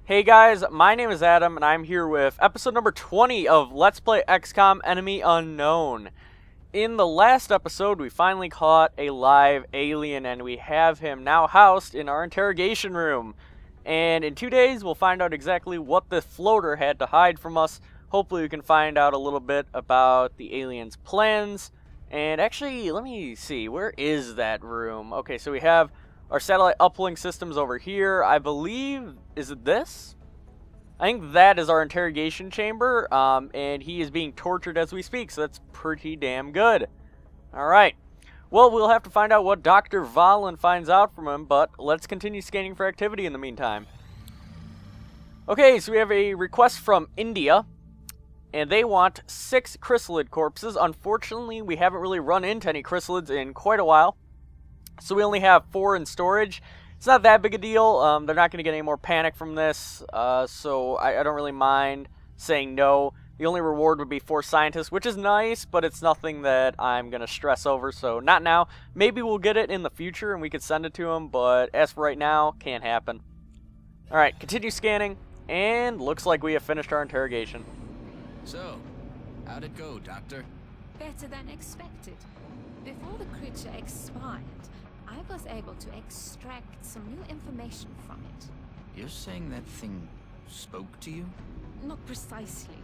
Hey guys, my name is Adam, and I'm here with episode number 20 of Let's Play XCOM Enemy Unknown. In the last episode, we finally caught a live alien, and we have him now housed in our interrogation room. And in 2 days, we'll find out exactly what the floater had to hide from us. Hopefully we can find out a little bit about the alien's plans. And actually, let me see, where is that room? Okay, so we have our satellite uplink system's over here. I believe, is it this? I think that is our interrogation chamber, and he is being tortured as we speak, so that's pretty damn good. Alright, well, we'll have to find out what Dr. Valen finds out from him, but let's continue scanning for activity in the meantime. Okay, so we have a request from India, and they want 6 chrysalid corpses. Unfortunately, we haven't really run into any chrysalids in quite a while. So we only have 4 in storage. It's not that big a deal. They're not going to get any more panic from this, so I don't really mind saying no. The only reward would be 4 scientists, which is nice, but it's nothing that I'm going to stress over, so not now. Maybe we'll get it in the future and we could send it to them, but as for right now, can't happen. Alright, continue scanning, and looks like we have finished our interrogation. So, how'd it go, Doctor? Better than expected. Before the creature expired, I was able to extract some new information from it. You're saying that thing spoke to you? Not precisely,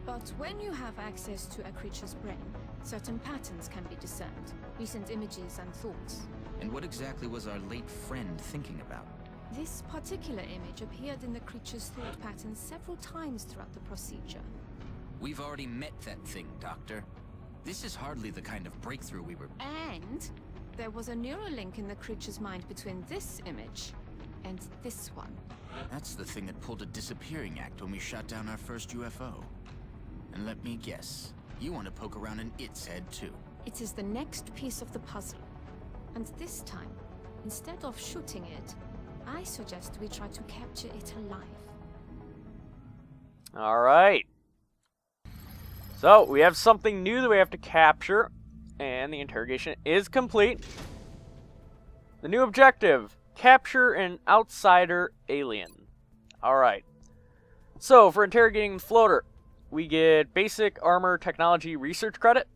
but when you have access to a creature's brain, certain patterns can be discerned, recent images and thoughts. And what exactly was our late friend thinking about? This particular image appeared in the creature's thought patterns several times throughout the procedure. We've already met that thing, Doctor. This is hardly the kind of breakthrough we were... And there was a neural link in the creature's mind between this image and this one. That's the thing that pulled a disappearing act when we shot down our first UFO. And let me guess, you want to poke around in its head too. It is the next piece of the puzzle. And this time, instead of shooting it, I suggest we try to capture it alive. Alright. So, we have something new that we have to capture, and the interrogation is complete. The new objective, capture an outsider alien. Alright. So, for interrogating the floater, we get basic armor technology research credit.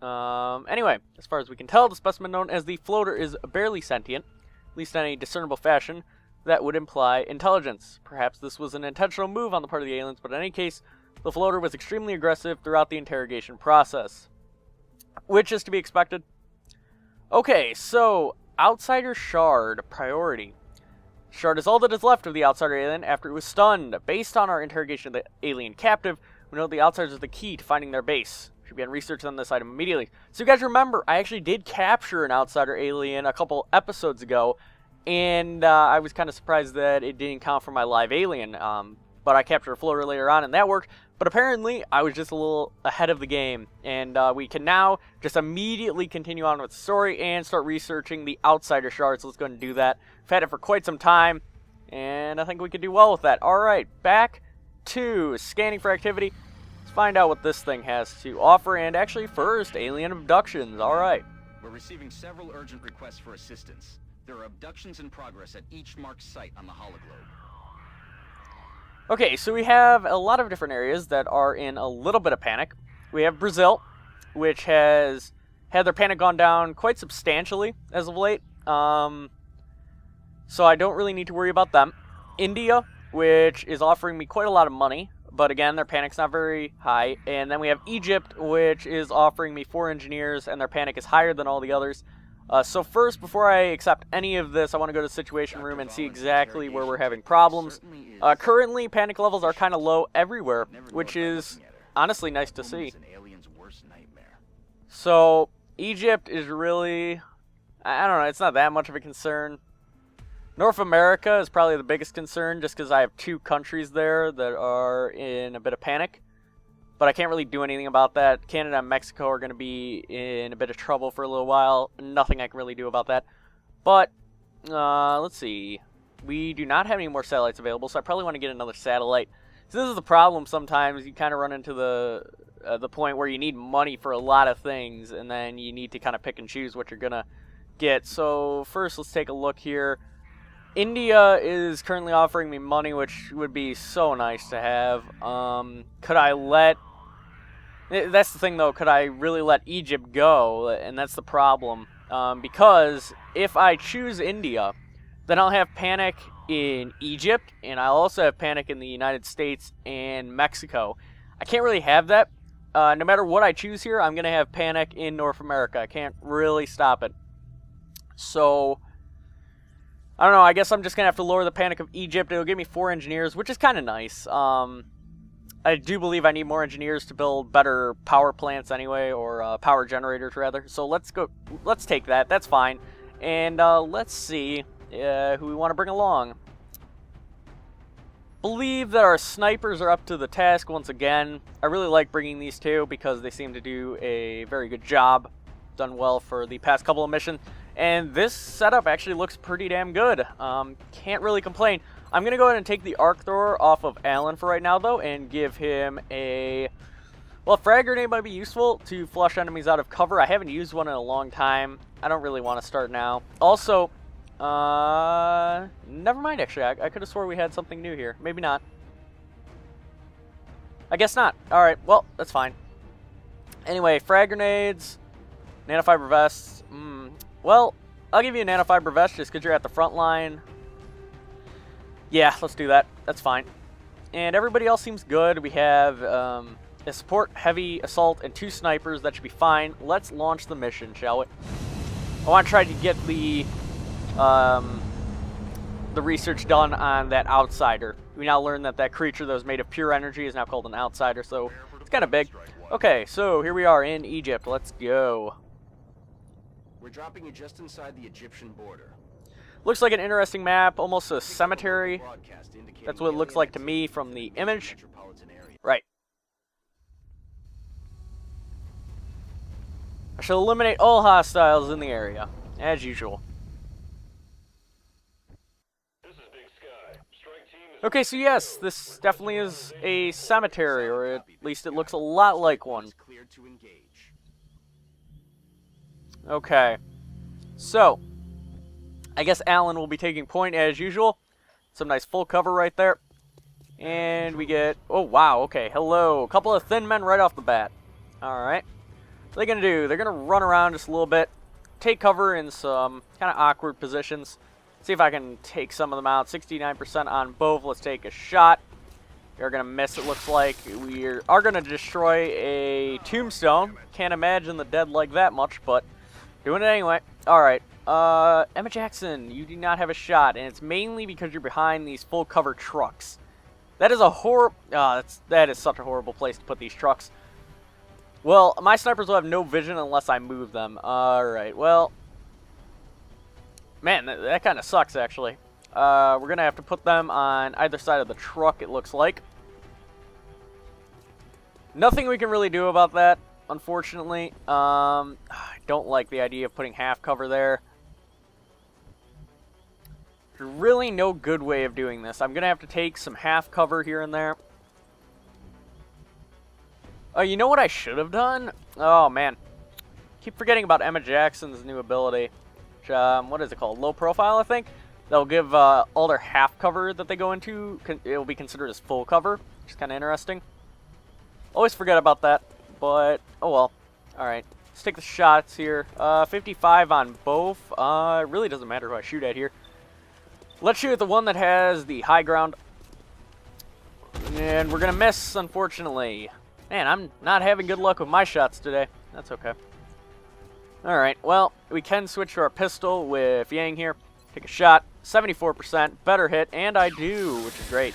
Anyway, as far as we can tell, the specimen known as the floater is barely sentient, at least in any discernible fashion. That would imply intelligence. Perhaps this was an intentional move on the part of the aliens, but in any case, the floater was extremely aggressive throughout the interrogation process, which is to be expected. Okay, so outsider shard priority. Shard is all that is left of the outsider alien after it was stunned. Based on our interrogation of the alien captive, we know the outsiders are the key to finding their base. Should begin research on this item immediately. So you guys remember, I actually did capture an outsider alien a couple episodes ago, and I was kind of surprised that it didn't count for my live alien, but I captured a floater later on and that worked. But apparently, I was just a little ahead of the game, and we can now just immediately continue on with the story and start researching the outsider shards. Let's go ahead and do that. We've had it for quite some time, and I think we could do well with that. Alright, back to scanning for activity. Let's find out what this thing has to offer, and actually first, alien abductions. Alright. We're receiving several urgent requests for assistance. There are abductions in progress at each marked site on the hologlobe. Okay, so we have a lot of different areas that are in a little bit of panic. We have Brazil, which has had their panic gone down quite substantially as of late. So I don't really need to worry about them. India, which is offering me quite a lot of money, but again, their panic's not very high. And then we have Egypt, which is offering me 4 engineers, and their panic is higher than all the others. So first, before I accept any of this, I want to go to the situation room and see exactly where we're having problems. Currently, panic levels are kind of low everywhere, which is honestly nice to see. So, Egypt is really, I don't know, it's not that much of a concern. North America is probably the biggest concern, just because I have 2 countries there that are in a bit of panic. But I can't really do anything about that. Canada and Mexico are going to be in a bit of trouble for a little while. Nothing I can really do about that. But, let's see. We do not have any more satellites available, so I probably want to get another satellite. So this is the problem sometimes. You kind of run into the point where you need money for a lot of things, and then you need to kind of pick and choose what you're going to get. So first, let's take a look here. India is currently offering me money, which would be so nice to have. Could I let... That's the thing, though. Could I really let Egypt go? And that's the problem. Because if I choose India, then I'll have panic in Egypt, and I'll also have panic in the United States and Mexico. I can't really have that. No matter what I choose here, I'm going to have panic in North America. I can't really stop it. So, I don't know. I guess I'm just going to have to lower the panic of Egypt. It'll give me 4 engineers, which is kind of nice. I do believe I need more engineers to build better power plants anyway, or power generators rather. So let's go. Let's take that. That's fine. And let's see who we want to bring along. Believe that our snipers are up to the task once again. I really like bringing these two because they seem to do a very good job. Done well for the past couple of missions. And this setup actually looks pretty damn good. Can't really complain. I'm going to go ahead and take the arc thrower off of Alan for right now, though, and give him a... Well, a frag grenade might be useful to flush enemies out of cover. I haven't used one in a long time. I don't really want to start now. Also, never mind, actually. I could have swore we had something new here. Maybe not. I guess not. Alright, well, that's fine. Anyway, frag grenades, nanofiber vests. Well, I'll give you a nanofiber vest just because you're at the front line. Yeah, let's do that. That's fine. And everybody else seems good. We have a support, heavy, assault, and 2 snipers. That should be fine. Let's launch the mission, shall we? I want to try to get the research done on that outsider. We now learn that that creature that was made of pure energy is now called an outsider, so it's kind of big. Okay, so here we are in Egypt. Let's go. We're dropping you just inside the Egyptian border. Looks like an interesting map, almost a cemetery. That's what it looks like to me from the image. Right. I shall eliminate all hostiles in the area, as usual. Okay, so yes, this definitely is a cemetery, or at least it looks a lot like one. Okay. So, I guess Alan will be taking point as usual. Some nice full cover right there. And we get... Oh, wow, okay, hello. A couple of thin men right off the bat. Alright. What are they going to do? They're going to run around just a little bit. Take cover in some kind of awkward positions. See if I can take some of them out. 69% on both. Let's take a shot. We're going to miss, it looks like. We are going to destroy a tombstone. Can't imagine the dead like that much, but doing it anyway. Alright. Emma Jackson, you do not have a shot, and it's mainly because you're behind these full cover trucks. That is a that is such a horrible place to put these trucks. Well, my snipers will have no vision unless I move them. Alright, well, man, that kind of sucks, actually. We're going to have to put them on either side of the truck, it looks like. Nothing we can really do about that, unfortunately. I don't like the idea of putting half cover there. There's really no good way of doing this. I'm going to have to take some half cover here and there. Oh, you know what I should have done? Oh, man. Keep forgetting about Emma Jackson's new ability. Which, what is it called? Low profile, I think? That'll give all their half cover that they go into, it'll be considered as full cover, which is kind of interesting. Always forget about that, but oh well. Alright, let's take the shots here. 55 on both. It really doesn't matter who I shoot at here. Let's shoot at the one that has the high ground. And we're going to miss, unfortunately. Man, I'm not having good luck with my shots today. That's okay. Alright, well, we can switch to our pistol with Yang here. Take a shot. 74%. Better hit, and I do, which is great.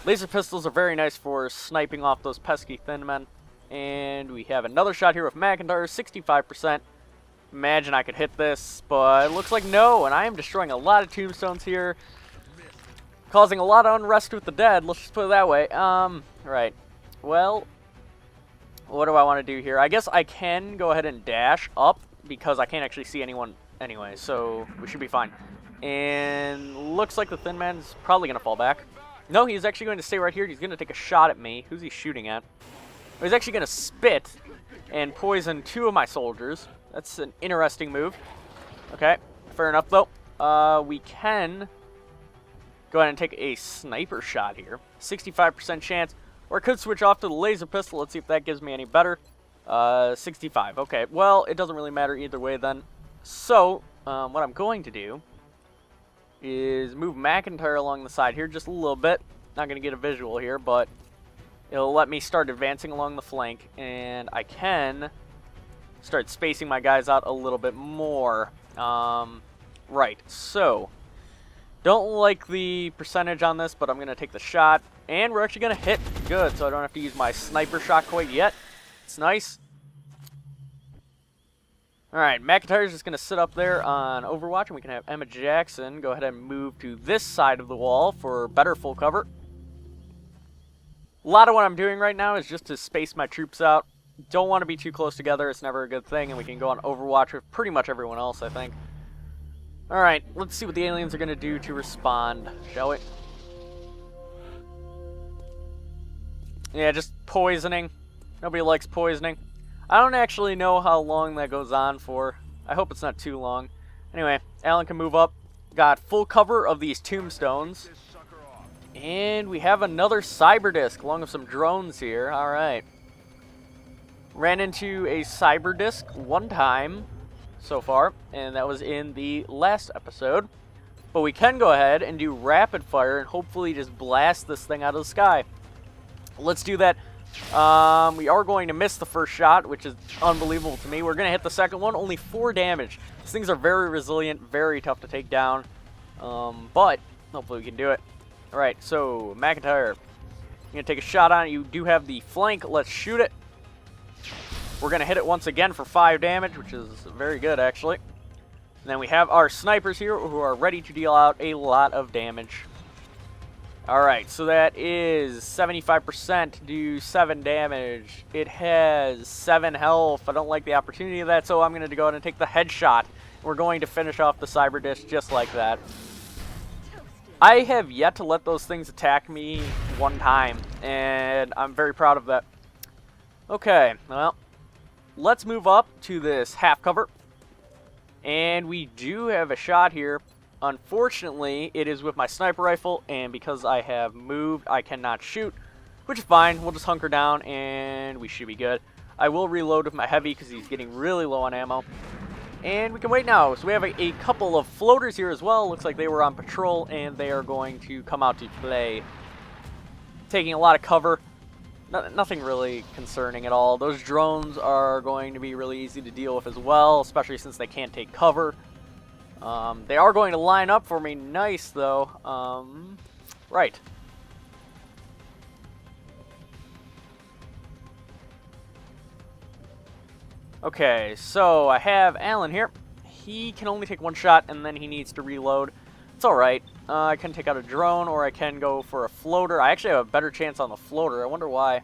Laser pistols are very nice for sniping off those pesky thin men. And we have another shot here with McIntyre, 65%. Imagine I could hit this, but it looks like no, and I am destroying a lot of tombstones here. Causing a lot of unrest with the dead, let's just put it that way. Right. Well, what do I want to do here? I guess I can go ahead and dash up, because I can't actually see anyone anyway, so we should be fine. And looks like the thin man's probably going to fall back. No, he's actually going to stay right here. He's going to take a shot at me. Who's he shooting at? He's actually going to spit and poison 2 of my soldiers. That's an interesting move. Okay, fair enough, though. We can go ahead and take a sniper shot here. 65% chance. Or I could switch off to the laser pistol. Let's see if that gives me any better. 65. Okay, well, it doesn't really matter either way then. So, what I'm going to do is move McIntyre along the side here just a little bit. Not going to get a visual here, but it'll let me start advancing along the flank. And I can start spacing my guys out a little bit more. Right, so don't like the percentage on this, but I'm going to take the shot. And we're actually going to hit. Good, so I don't have to use my sniper shot quite yet. It's nice. Alright, McIntyre's just going to sit up there on Overwatch, and we can have Emma Jackson go ahead and move to this side of the wall for better full cover. A lot of what I'm doing right now is just to space my troops out. Don't want to be too close together. It's never a good thing, and we can go on Overwatch with pretty much everyone else, I think. Alright, let's see what the aliens are going to do to respond, shall we? Yeah, just poisoning. Nobody likes poisoning. I don't actually know how long that goes on for. I hope it's not too long. Anyway, Alan can move up. Got full cover of these tombstones. And we have another cyber disc along with some drones here. Alright. Ran into a cyber disc one time so far, and that was in the last episode. But we can go ahead and do rapid fire and hopefully just blast this thing out of the sky. Let's do that. We are going to miss the first shot, which is unbelievable to me. We're going to hit the second one, only 4 damage. These things are very resilient, very tough to take down. But hopefully we can do it. Alright, so McIntyre, I'm going to take a shot on it. You do have the flank. Let's shoot it. We're going to hit it once again for 5 damage, which is very good, actually. And then we have our snipers here who are ready to deal out a lot of damage. Alright, so that is 75%, do 7 damage. It has 7 health. I don't like the opportunity of that, so I'm going to go ahead and take the headshot. We're going to finish off the cyber disc just like that. I have yet to let those things attack me one time, and I'm very proud of that. Okay, well, let's move up to this half cover. And we do have a shot here. Unfortunately, it is with my sniper rifle, and because I have moved, I cannot shoot, which is fine. We'll just hunker down, and we should be good. I will reload with my heavy because he's getting really low on ammo. And we can wait now. So we have a couple of floaters here as well. Looks like they were on patrol, and they are going to come out to play. Taking a lot of cover. Nothing really concerning at all. Those drones are going to be really easy to deal with as well, especially since they can't take cover. They are going to line up for me. Nice, though. Right. Okay, so I have Alan here. He can only take 1 shot, and then he needs to reload. It's alright. I can take out a drone, or I can go for a floater. I actually have a better chance on the floater. I wonder why.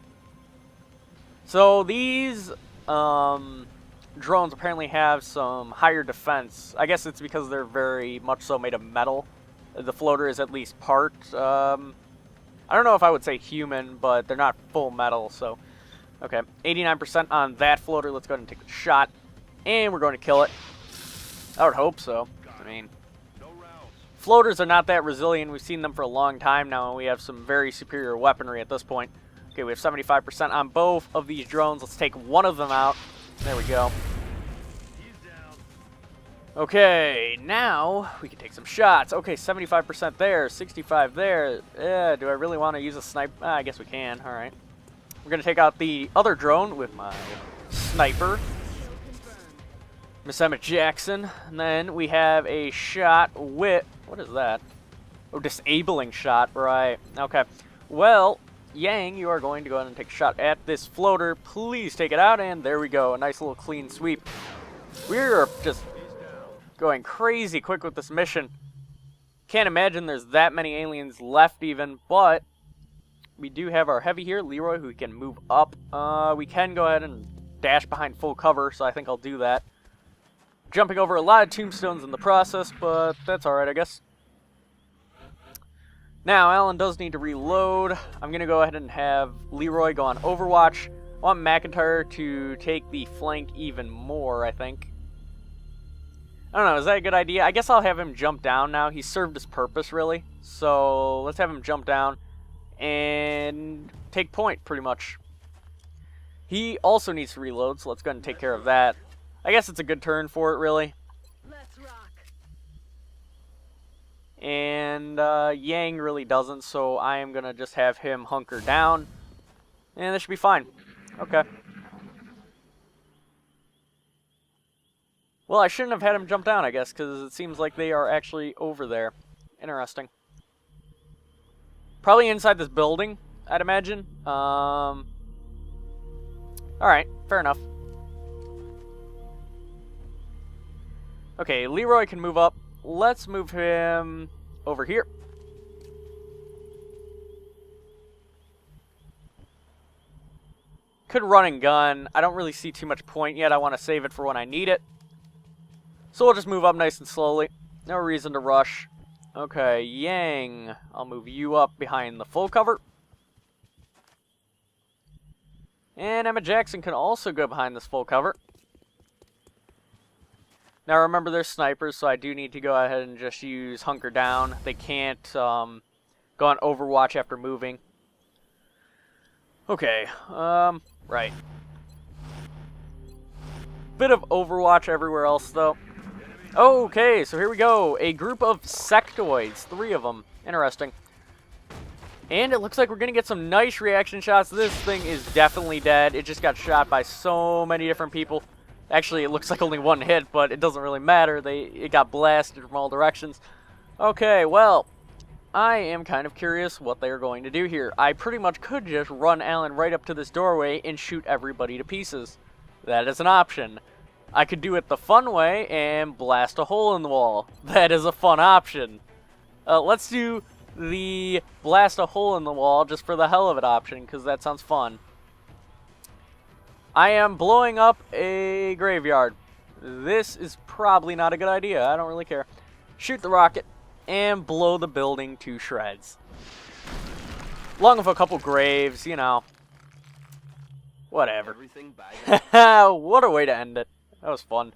So these drones apparently have some higher defense. I guess it's because they're very much so made of metal. The floater is at least part. I don't know if I would say human, but they're not full metal, so... Okay, 89% on that floater. Let's go ahead and take the shot. And we're going to kill it. I would hope so. I mean, floaters are not that resilient. We've seen them for a long time now, and we have some very superior weaponry at this point. Okay, we have 75% on both of these drones. Let's take one of them out. There we go. Okay, now we can take some shots. Okay, 75% there, 65 there. Do I really want to use a sniper? I guess we can. All right. We're going to take out the other drone with my sniper, Miss Emma Jackson. And then we have a shot with... What is that? Oh, disabling shot. Right. Okay. Well, Yang, you are going to go ahead and take a shot at this floater. Please take it out. And there we go. A nice little clean sweep. We're just going crazy quick with this mission. Can't imagine there's that many aliens left even, but... We do have our heavy here, Leroy, who can move up. We can go ahead and dash behind full cover, so I think I'll do that. Jumping over a lot of tombstones in the process, but that's alright, I guess. Now, Alan does need to reload. I'm going to go ahead and have Leroy go on Overwatch. I want McIntyre to take the flank even more, I think. I don't know, is that a good idea? I guess I'll have him jump down now. He's served his purpose, really. So let's have him jump down and take point, pretty much. He also needs to reload, so let's go ahead and take care of that. I guess it's a good turn for it, really. Let's rock. And Yang really doesn't, so I am going to just have him hunker down. And that should be fine. Okay. Well, I shouldn't have had him jump down, I guess, because it seems like they are actually over there. Interesting. Probably inside this building, I'd imagine. Alright, fair enough. Okay, Leroy can move up. Let's move him over here. Could run and gun. I don't really see too much point yet. I want to save it for when I need it. So we'll just move up nice and slowly. No reason to rush. Okay, Yang. I'll move you up behind the full cover. And Emma Jackson can also go behind this full cover. Now remember, they're snipers, so I do need to go ahead and just use hunker down. They can't go on Overwatch after moving. Okay, right. Bit of Overwatch everywhere else, though. Okay, so here we go. A group of sectoids. 3 of them. Interesting. And it looks like we're going to get some nice reaction shots. This thing is definitely dead. It just got shot by so many different people. Actually, it looks like only 1 hit, but it doesn't really matter. It got blasted from all directions. Okay, well, I am kind of curious what they're going to do here. I pretty much could just run Alan right up to this doorway and shoot everybody to pieces. That is an option. I could do it the fun way and blast a hole in the wall. That is a fun option. Let's do the blast a hole in the wall just for the hell of it option, because that sounds fun. I am blowing up a graveyard. This is probably not a good idea. I don't really care. Shoot the rocket and blow the building to shreds. Along with a couple graves, you know. Whatever. What a way to end it. That was fun.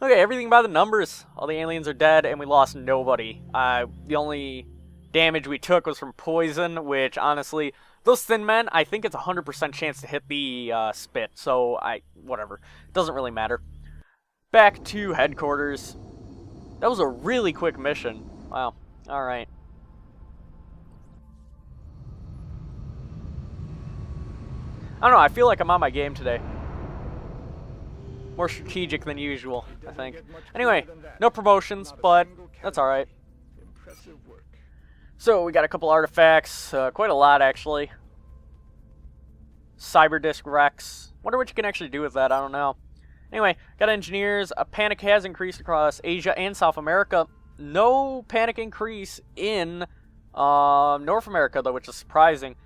Okay, everything by the numbers. All the aliens are dead, and we lost nobody. The only damage we took was from poison, which, honestly, those thin men, I think it's a 100% chance to hit the spit, so whatever. Doesn't really matter. Back to headquarters. That was a really quick mission. Wow. Alright. I don't know, I feel like I'm on my game today. More strategic than usual, I think. Anyway, no promotions, but that's alright. So, we got a couple artifacts, quite a lot actually. Cyberdisk Rex. Wonder what you can actually do with that, I don't know. Anyway, got engineers. A panic has increased across Asia and South America. No panic increase in North America, though, which is surprising.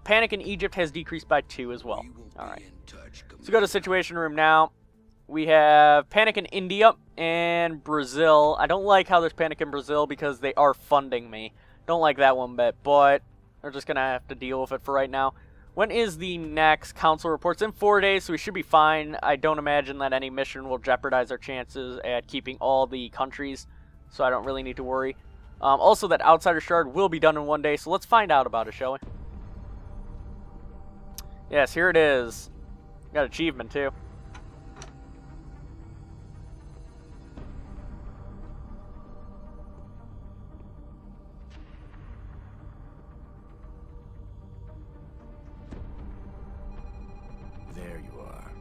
Panic in Egypt has decreased by 2 as well. Alright. So go to Situation Room now. We have panic in India and Brazil. I don't like how there's panic in Brazil because they are funding me. Don't like that one bit, but we're just going to have to deal with it for right now. When is the next council reports? In 4 days, so we should be fine. I don't imagine that any mission will jeopardize our chances at keeping all the countries, so I don't really need to worry. Also, that Outsider Shard will be done in 1 day, so let's find out about it, shall we? Yes, here it is. Got achievement, too. There you are.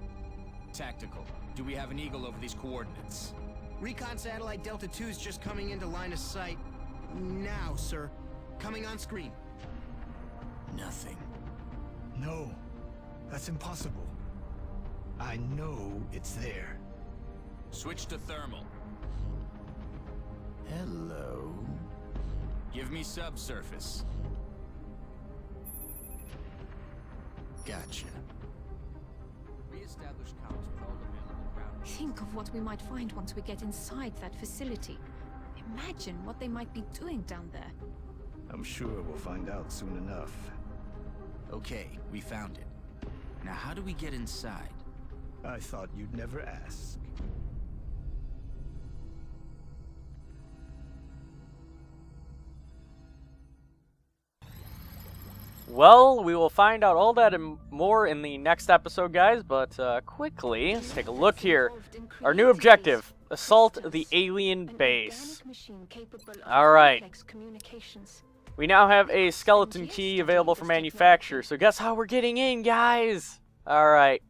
Tactical. Do we have an eagle over these coordinates? Recon satellite Delta 2 is just coming into line of sight. Now, sir. Coming on screen. Nothing. No, that's impossible. I know it's there. Switch to thermal. Hello. Give me subsurface. Gotcha. Reestablish comms with all available ground. Think of what we might find once we get inside that facility. Imagine what they might be doing down there. I'm sure we'll find out soon enough. Okay, we found it. Now how do we get inside? I thought you'd never ask. Well, we will find out all that and more in the next episode, guys, but quickly, let's take a look here. Our new objective, assault the alien base. Alright. We now have a skeleton key available for manufacture, so guess how we're getting in, guys? Alright.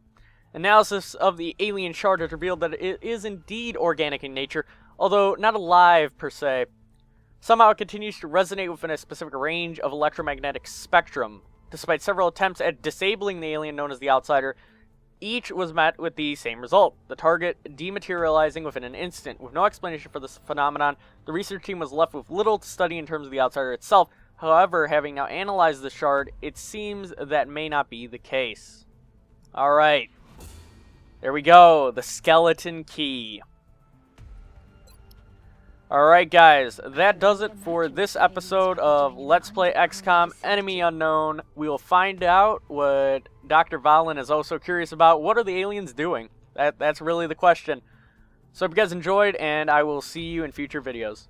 Analysis of the alien shard has revealed that it is indeed organic in nature, although not alive per se. Somehow it continues to resonate within a specific range of electromagnetic spectrum. Despite several attempts at disabling the alien known as the Outsider, each was met with the same result, the target dematerializing within an instant. With no explanation for this phenomenon, the research team was left with little to study in terms of the Outsider itself. However, having now analyzed the shard, it seems that may not be the case. Alright. There we go, the skeleton key. Alright guys, that does it for this episode of Let's Play XCOM Enemy Unknown. We will find out what Dr. Valen is also curious about. What are the aliens doing? That's really the question. So I hope you guys enjoyed, and I will see you in future videos.